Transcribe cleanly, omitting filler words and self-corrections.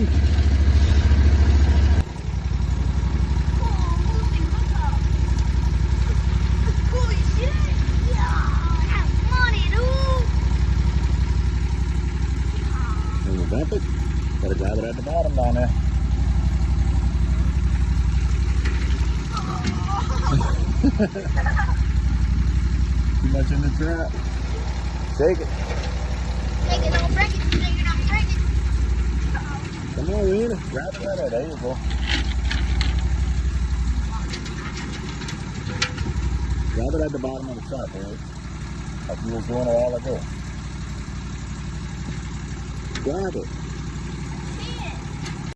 Win. Dump it. Gotta grab it at the bottom down there. Too much in the trap. Shake it. Shake it, don't break it. Shake it, don't break it. Come on, Win. Grab it right there. There you go. Grab it at the bottom of the trap, boy. Like you were doing a while ago. Grab it.